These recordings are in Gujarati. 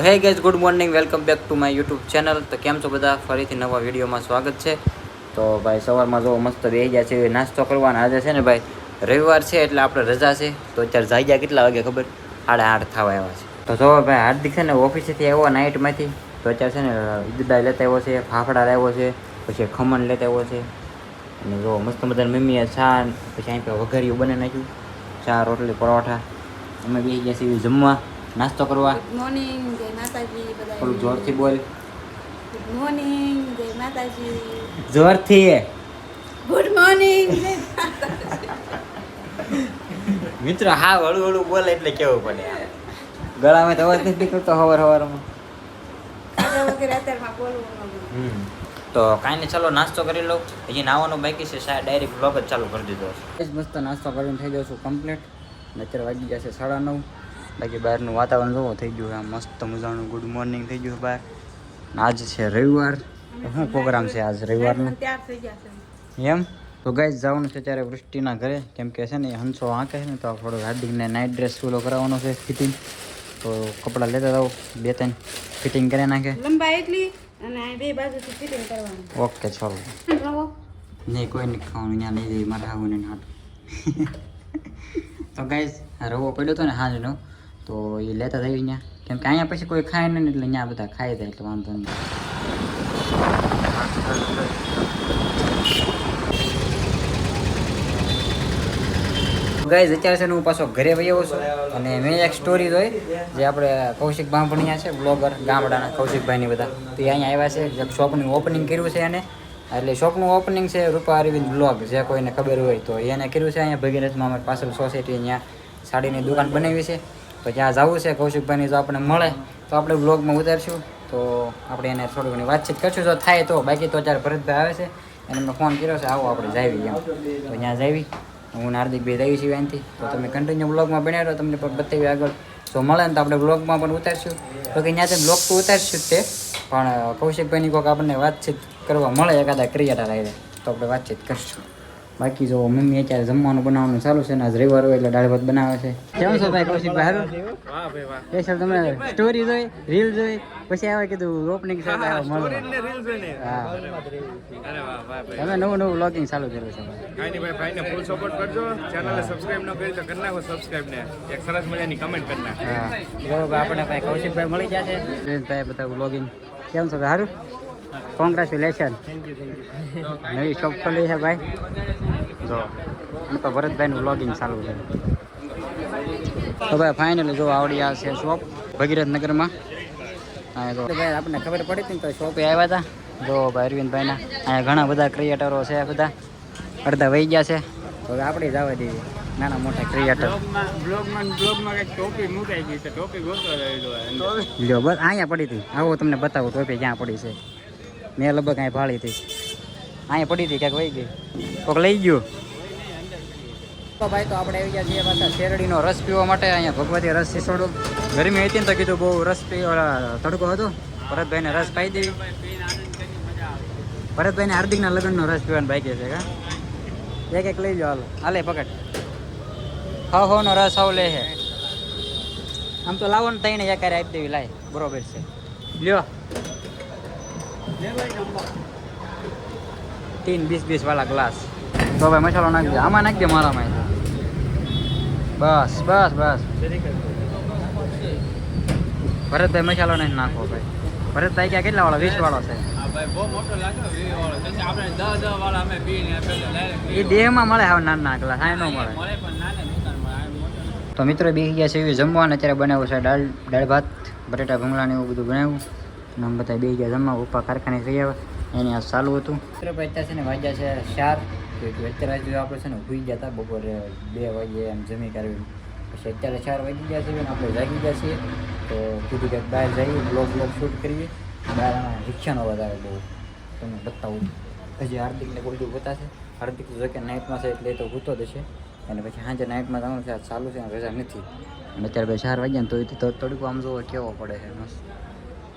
Hey guys, good morning, welcome back to my YouTube channel. તો કેમ છો બધા? ફરીથી નવા વિડીયોમાં સ્વાગત છે. તો ભાઈ સવારમાં જો મસ્ત બેસી ગયા છે નાસ્તો કરવાના. આજે છે ને ભાઈ રવિવાર છે એટલે આપણે રજા છે. તો અત્યારે જાગ્યા કેટલા વાગે ખબર? 8:30 થવા આવ્યા છે. તો જો ભાઈ હાર્દિક છે ને ઓફિસેથી આવ્યો નાઇટમાંથી. તો અત્યારે છે ને ઈદડા લેતા આવ્યો છે, ફાફડા લાવ્યો છે, પછી ખમણ લેતા આવ્યો છે. અને જો મસ્ત મજાની મમ્મીએ ચા, પછી અહીં પર વઘારિયું બને નાખ્યું, ચા, રોટલી, પરોઠા. અમે બેસી ગયા છીએ જમવા, નાસ્તો કરવા. ગુડ મોર્નિંગ, જય માતાજી બધાય. થોડું જોરથી બોલ. ગુડ મોર્નિંગ, જય માતાજી. જોરથી. ગુડ મોર્નિંગ, જય મિત્રો હા હળું હળું બોલે એટલે કેવું પડે. ગળામાં તો અવાજ નથી નીકળતો હવારમાં. ખાધા વગર અત્યારમાં બોલવું ન. તો કાંઈ નહીં, ચાલો નાસ્તો કરી લો. હજી નાવાનું બાકી છે, ડાયરેક્ટ બ્લોગ જ ચાલુ કરી દીધો છે. મસ્ત નાસ્તો કરીને થઈ જાઉં છું કમ્પ્લીટ. અત્યારે વાગી જશે 9:30. બાકી બહારનું વાતાવરણ જોવો થઈ ગયું આમ મસ્ત મજાનું. ગુડ મોર્નિંગ થઈ ગયું બહાર. આજ છે રવિવાર. શું પ્રોગ્રામ છે આજ રવિવારનો? તૈયાર થઈ ગયા છે એમ તો ગાઈસ જવાનું છે ત્યારે વૃષ્ટિના ઘરે, કેમ કે છે ને હંસો આંકે છે ને તો થોડો હાર્દિકને નાઇટ ડ્રેસ ફૂલો કરાવવાનો છે ફિટિંગ. તો કપડાં લેતા જાઓ, 2-3 ફિટિંગ કરી નાખે. લંબાઈ એટલી અને આ બે બાજુથી ફિટિંગ કરવાનું. ઓકે ચાલો. નહીં કોઈ નહીં ખાવાનું, ત્યાં લઈ જઈ મારે આવું ને હાથ. તો ગાઈસ રવો પડ્યો હતો ને હાજનો, તો એ લેતા થઈ ત્યાં, કેમ કે અહીંયા પછી કોઈ ખાય નહીં એટલે ત્યાં બધા ખાઈ જાય એટલે વાંધો નહીં. ગાઈઝ અત્યારે છે ને હું પાછો ઘરે વહી આવ્યો છું અને મેં એક સ્ટોરી જોઈ જે આપણે કૌશિક બાંભણિયા છે બ્લોગર ગામડાના કૌશિકભાઈની બધા, તો એ અહીંયા આવ્યા છે. એક શોપનું ઓપનિંગ કર્યું છે એને, એટલે શોપનું ઓપનિંગ છે રૂપા અરવિંદ બ્લોગ, જે કોઈને ખબર હોય તો એને કર્યું છે અહીંયા ભગીરથમાં અમારી પાછળ સોસાયટી. અહીંયા સાડીની દુકાન બનાવી છે, તો ત્યાં જવું છે કૌશિકભાઈની. જો આપણે મળે તો આપણે બ્લોગમાં ઉતારશું, તો આપણે એને થોડી ઘણી વાતચીત કરશું જો થાય તો. બાકી તો અત્યારે ભરતભાઈ આવે છે એને મેં ફોન કર્યો છે, આવો આપણે જાવી એમ. તો ત્યાં જાવી હું હાર્દિકભાઈ આવી છીએ અહીંથી. તો તમે કન્ટિન્યુ બ્લોગમાં બનાવ્યો, તમને પણ બતાવી આગળ. જો મળે ને તો આપણે બ્લોગમાં પણ ઉતારશું. તો કે ત્યાંથી બ્લોગ તો ઉતારશું જ તે, પણ કૌશિકભાઈની કોઈક આપણને વાતચીત કરવા મળે એકાદા ક્રિએટર આવે તો આપણે વાતચીત કરશું. બાકી જો મમ્મી અત્યારે જમવાનું બનાવવાનું ચાલુ છે ને આજ રવિવાર હોય એટલે દાળ ભાત બનાવે છે. કેમ છો ભાઈ કૌશિકભાઈ? સારું? વાહ ભાઈ વાહ. એ સર તમે સ્ટોરી જોઈ, રીલ જોઈ, પછી આવે કીધું ઓપનિંગ સાથે આવો મળો. હા તમે નવું વ્લોગિંગ ચાલુ કર્યું છે. કાંઈ નહીં ભાઈ, ભાઈને ફૂલ સપોર્ટ કરજો. ચેનલને સબસ્ક્રાઇબ ન કરી તો કરી નાખો સબસ્ક્રાઇબ ને એક સરસ મજાની કમેન્ટ કરી નાખો. હા બરોબર. આપણે ભાઈ કૌશિકભાઈ મળી ગયા છે, ભાઈ બધા વ્લોગિંગ. કેમ છો ભાઈ? સારું? કોંગ્રેચ્યુલેશન. નવી શોપ ખોલી છે ભાઈ. જો તો ભરતભાઈનું વ્લોગિંગ ચાલુ છે. તો ભાઈ ફાઇનલી જો આવડી આ છે શોપ ભગીરથ નગરમાં. હા તો ભાઈ આપણને ખબર પડી હતી ને તો શોપે આવ્યા હતા. જો ભાઈ અરવિંદભાઈના અહીંયા ઘણા બધા ક્રિએટરો છે, બધા અડધા વહી ગયા છે. તો હવે આપણે જવા દઈએ નાના મોટા ક્રિએટર. બ્લોગમાં કંઈક ટોપી મુકાઈ ગઈ છે, ટોપી ગોતવા લ્યો બસ અહીંયા પડી હતી. આવો તમને બતાવું ટોપી ક્યાં પડી છે. મેં લગભગ અહીં ભાળી હતી, અહીંયા પડી હતી, ક્યાંક વહી ગઈ, કોઈક લઈ ગયું. તો ભાઈ તો આપણે આવી ગયા છીએ પાછા શેરડીનો રસ પીવા માટે. અહીંયા ભગવતી રસ સિસોડો. ગરમી હતી ને તો કીધું બહુ રસ પીવા, તડકો હતો. ભરતભાઈને રસ પાઈ દેવી. ભરતભાઈને હાર્દિકના લગ્નનો રસ પીવાનો બાકી છે. કા એક લઈ જાઓ. હાલે પકડ. નો રસ આવ લે છે. આમ તો લાવો ને તઈને એકારે આપી દેવી. લાય બરોબર છે, લ્યો. 3 20 વાળા ગ્લાસ. તો ભાઈ મસાલો નાખી દે, આમાં નાખી દે મારામાં. બસ બસ બસ. ભરતભાઈ મસાલો નહીં નાખો ભાઈ. ભરતભાઈ ક્યાં કેટલા વાળો? 20 વાળો છે. એ દેહમાં મળે હાવ નાના ગ્લાસ, આ ન મળે. તો મિત્રો બેસી ગયા છે એવી જમવાનું. અત્યારે બનાવ્યું છે દાળ ભાત, બટેટા ભૂંગળાને એવું બધું બનાવ્યું. આમ બધા બેસી ગયા જમવા. પપ્પા કારખાને થઈ આવ્યા, એની આ ચાલુ હતું. અત્યારે છે ને વાગ્યા છે 4. અત્યારે જો આપણે છે ને સુઈ ગયા હતા બપોરે 2 વાગે એમ જમી કરવી. પછી અત્યારે 4 વાગી ગયા છે ને આપણે જાગી ગયા છીએ. તો કીધું કે બહાર જઈએ, બ્લોગ શૂટ કરીએ. બહાર રિક્ષાનો વધારે બહુ તમને બતાવું. હજી હાર્દિકને કોઈ બધું બતાશે. હાર્દિક જો કે નાઇટમાં છે એટલે તો ભૂતો જ છે. અને પછી સાંજે નાઇટમાં જવાનું છે, ચાલુ છે, રજા નથી. અને અત્યારે ભાઈ 4 વાગ્યા ને તો તડકો આમ જોવો કેવો પડે છે મસ્ત.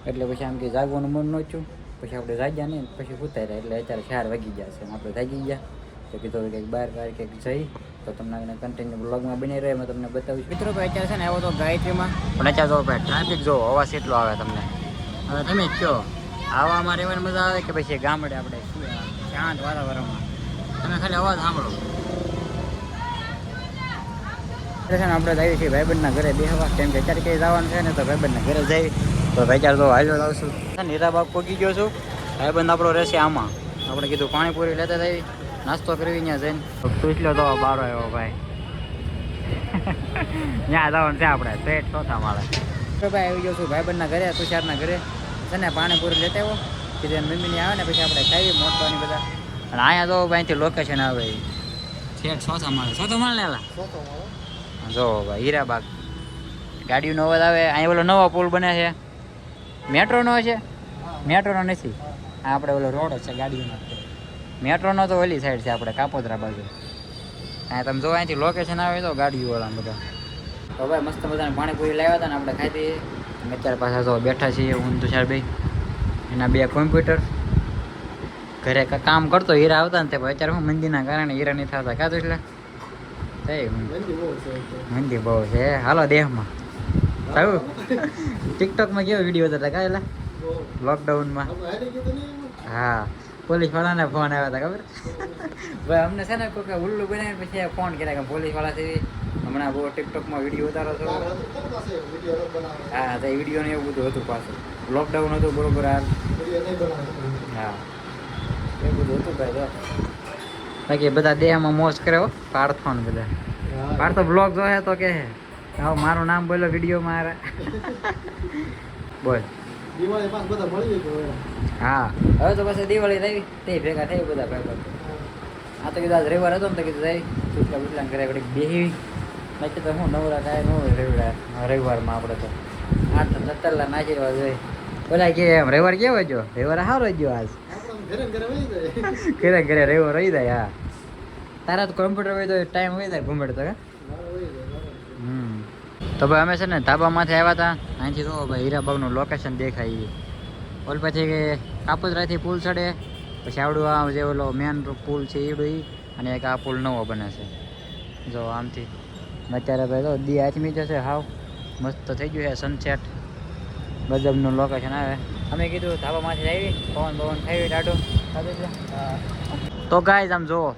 એટલે પછી આમ કે જાગવાનું મન નહોતું. પછી આપણે જાગ્યા નહીં, પછી ઉતાર્યા એટલે અત્યારે 4 વાગી ગયા છે. આપણે જાગી ગયા તો કીધું કંઈક બહાર કંઈક જઈ તો તમને કન્ટિન્યુ બ્લોગમાં બની રહે મેં તમને બતાવીશ. મિત્રો ભાઈ અત્યારે છે ને આવ્યો તો ગાયત્રીમાં, પણ અત્યારે તો ભાઈ ટ્રાફિક જો અવાજ એટલો આવે તમને. હવે તમે જ કહો આવામાં રહેવાની મજા આવે કે પછી ગામડે આપણે શાંત વાતાવરણમાં તમે ખાલી અવાજ સાંભળો. આપણે જઈએ છીએ ભાઈબંધના ઘરે બેહવા, કેમ કે અત્યારે કંઈ જવાનું છે ને તો ભાઈબંધના ઘરે જઈ તો અત્યારે તો હાલ્યો આવશું. હીરાબાગ પહોંચી ગયો છું, ભાઈબંધ આપણો રહેશે આમાં. આપણે કીધું પાણીપુરી લેતા જઈએ, નાસ્તો કરવી ત્યાં જઈને. પૂછલો તો બારો આવ્યો ભાઈ, ત્યાં જવાનું છે આપણે પેટ ચોથા માળે. ભાઈ આવી ગયો છું ભાઈબંધના ઘરે, તુષારના ઘરે છે ને પાણીપુરી લેતા આવ્યો. કીધું એને મમ્મીની આવે ને પછી આપણે ખાઈએ મોટવાની બધા. અને અહીંયા તો અહીંથી લોકેશન આવે છેક ચોથા માળે લેલા જો ભાઈ હીરાબાગ. ગાડીનો અવાજ આવે. અહીંયા ઓલો નવો પુલ બને છે, મેટ્રોનો છે. મેટ્રોનો નથી, આ આપણે ઓલો રોડ છે ગાડીનો. મેટ્રોનો તો ઓલી સાઈડ છે આપણે કાપોદ્રા બાજુ. અહીંયા તમે જો અહીંથી લોકેશન આવે તો ગાડીઓવાળા બધા. તો ભાઈ મસ્ત મજાની પાણીપુરી લાવ્યા હતા ને આપણે ખાઈ દઈએ. અમે અત્યારે પાછા તો બેઠા છીએ હું તુષારભાઈ, એના 2 કોમ્પ્યુટર. ઘરે કામ કરતો હીરા આવતા ને તે અત્યારે હું મંદીના કારણે હીરા નહીં થતા કાં તો એટલે મંદી બહુ છે. હાલો દેહમાં સારું ટિકટોકમાં કેવો વિડીયો હતા કાંઈ લોકડાઉનમાં. હા પોલીસ વાળાને ફોન આવ્યા હતા ખબર ભાઈ અમને છે ને કોઈ ઉલ્લુ બનાવીને પછી ફોન કર્યા કે પોલીસ વાળાથી હમણાં બહુ ટિકટોકમાં વિડીયો ઉતારો છો. હા તો વિડીયો ને એવું બધું હતું પાછું. લોકડાઉન હતું બરોબર. હા એવું બધું હતું ભાઈ. તો બાકી બધા દેહમાં મોજ કરે હો પાર્થો ને બધા. પાર્થો બ્લોગ જોહે તો કે હા મારું નામ બોલો વિડીયો મારે બોલ. હા હવે તો પછી દિવાળી થઈ તે ભેગા થઈ બધા ભેગા. આ તો કીધું આજ રવિવાર હતો ને તો કીધું જાય ચૂટલા બુટલા ઘરે ઘડીક બેસી. બાકી તો હું નવરા કાંઈ ન હોય રવિવારમાં આપણે તો 8-17 નાચી રહેવા જોઈએ. બોલા કે એમ રવિવાર કેવો જો રવિવાર સારો ગયો આજ. ઘરે ઘરે રવિવાર રહી જાય. હા તારા તો કોમ્પ્યુટર હોય તો ટાઈમ હોય જાય ઘુમેડ તો. તો ભાઈ અમે છે ને ધાબામાંથી આવ્યા હતા. અહીંથી તો ભાઈ હીરાબાગનું લોકેશન દેખાય. ઓલ પછી કાપોદ્રાથી પુલ ચડે પછી આવડું આ જે ઓલો મેન પુલ છે એવડું અને એક આ પુલ નવો બને છે જો આમથી. અત્યારે ભાઈ તો દી આચમી જશે હાવ મસ્ત થઈ ગયું છે સનસેટ. ગજબનું લોકેશન આવે. અમે કીધું ધાબામાંથી આવી પવન થઈ ડાઢો. તો ગાઈઝ આમ જુઓ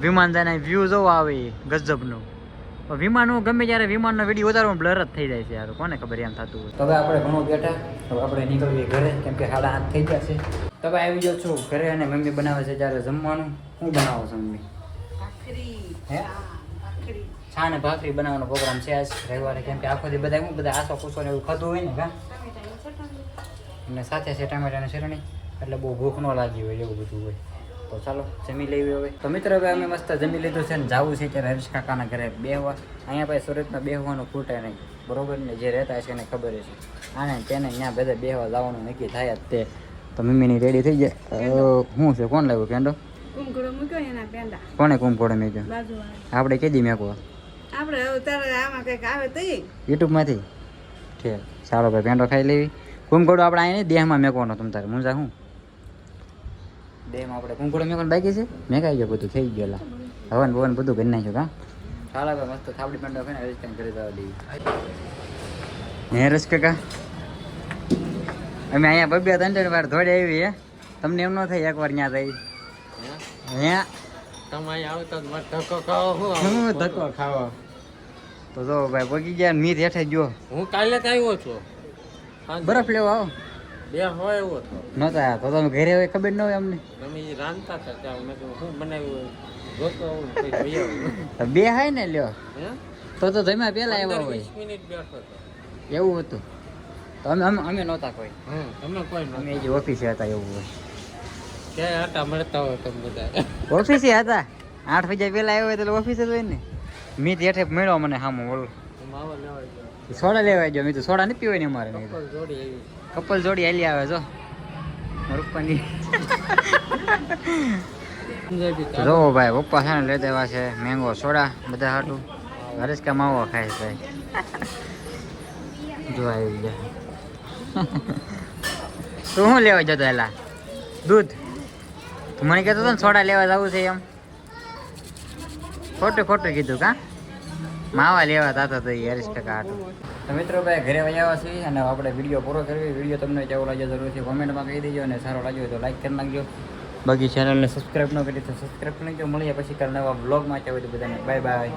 વિમાન જાય વ્યૂ જોવો આવે ગજબનું. વિમાનનું ગમે ત્યારે વિમાનનો વિડીયો ઉતારવાનો બ્લર જ થઈ જાય છે યાર, કોને ખબર એમ થતું હોય. તો હવે આપણે ઘણું બેઠા, હવે આપણે નીકળીએ ઘરે કેમ કે 7:30 થઈ ગયા છે. તો હવે આવી ગયો છું ઘરે અને મમ્મી બનાવે છે જ્યારે જમવાનું. શું બનાવો છો મમ્મી? હે છા ને ભાખરી બનાવવાનો પ્રોગ્રામ છે આજ રવિવારે, કેમ કે આખો દી બધા આસો કુસો ને એવું ખાધું હોય ને કા, અને સાથે છે ટામેટાની ચટણી એટલે બહુ ભૂખ ન લાગી હોય એવું બધું હોય. તો ચાલો જમી લેવી હવે. તો મિત્રો હવે અમે મસ્ત જમી લીધું છે ને જવું છે ત્યારે હરીશ કાકાના ઘરે બેહવા. અહીંયા ભાઈ સુરતમાં બેહવાનું ખૂટે નહીં બરોબર ને, જે રહેતા છે એને ખબર છે. આને તેને ત્યાં બધા બેહવા જવાનું નક્કી થાય જ તે. તો મમ્મીની રેડી થઈ જાય. શું છે કોણ લાવ્યું પેંડો? કોને કુંભકોડો મેક્યો? આપણે કેદી મેકવો? યુટ્યુબમાંથી ઠીક. ચાલો ભાઈ પેંડો ખાઈ લેવી. કુંભકોડો આપણે અહીંયા દેહમાં મેકવાનો તમ તારે મુંજા હું દેહમાં આપણે કુંભકોડો મેકવાનું બાકી છે. મેકાઈ ગયો બધું થઈ ગયેલા હવન ભવન બધું કરી નાખ્યું કા. ચાલો ભાઈ મસ્ત થાબડી પેંડો ખાઈને હરીશ કાંઈ ઘરે જવા દેવી. હે હરીશ કાકા અમે અહીંયા 2-3 વાર ધોડે આવી હે. તમને એમ ન થાય એકવાર ત્યાં જઈ હે તમે આવતા ધક્કો ખાવો. શું ધક્કો ખાવો? તો જો ભાઈ પગી ગયા મીત હેઠે ગયો. હું કાલે જ આવ્યો છું બરફ લેવા આવો. બે હોય એવો હતો નહોતા તો તમે ઘરે હોય ખબર ન હોય અમને. તમે રાંધતા હતા ત્યાં મેં કીધું શું બનાવ્યું જોતો આવું પછી લઈ આવું. બે હાય ને લ્યો હે તો જમ્યા પેલા આવ્યા હોય 20 મિનિટ બેઠો હતો એવું હતું. તો અમે નહોતા કોઈ. તમે કોઈ અમે જે ઓફિસે હતા એવું હોય. ક્યાંય આટા મળતા હોય તમે બધા ઓફિસે હતા 8 વાગ્યા પેલા આવ્યો હોય તો ઓફિસે જ હોય ને. મીત હેઠે મળ્યો મને સામો બોલો માવા લેવા ગયો સોડા લેવા ગયો. મેં તો સોડા નથી પીવાય ને અમારે. જોડી આવી કપલ જોડી હાલી આવે જો રૂપાની. જો ભાઈ પપ્પા છે ને લેતા આવ્યા છે મેંગો સોડા બધા હાટું. હરેશ કા માવો ખાય છે જો આવી ગયા. તું શું લેવા જતો એલા? દૂધ. તું મને કહેતો હતો ને સોડા લેવા જવું છે એમ. ખોટું ખોટું કીધું કા માવા લેવા તાતા તો હરીશ કાકા આટું. તો મિત્રો ભાઈ ઘરે આવ્યા છીએ અને આપણે વિડીયો પૂરો કરવી. વિડીયો તમને કેવો લાગ્યો જરૂરથી કોમેન્ટમાં કહી દેજો અને સારો લાગ્યો તો લાઈક કરી નાખજો. બાકી ચેનલને સબસ્ક્રાઈબ ન કરી તો સબસ્ક્રાઈબ કરી નાખજો. મળીએ પછી કાલ નવા બ્લોગમાં ચાલો બધાને બાય બાય.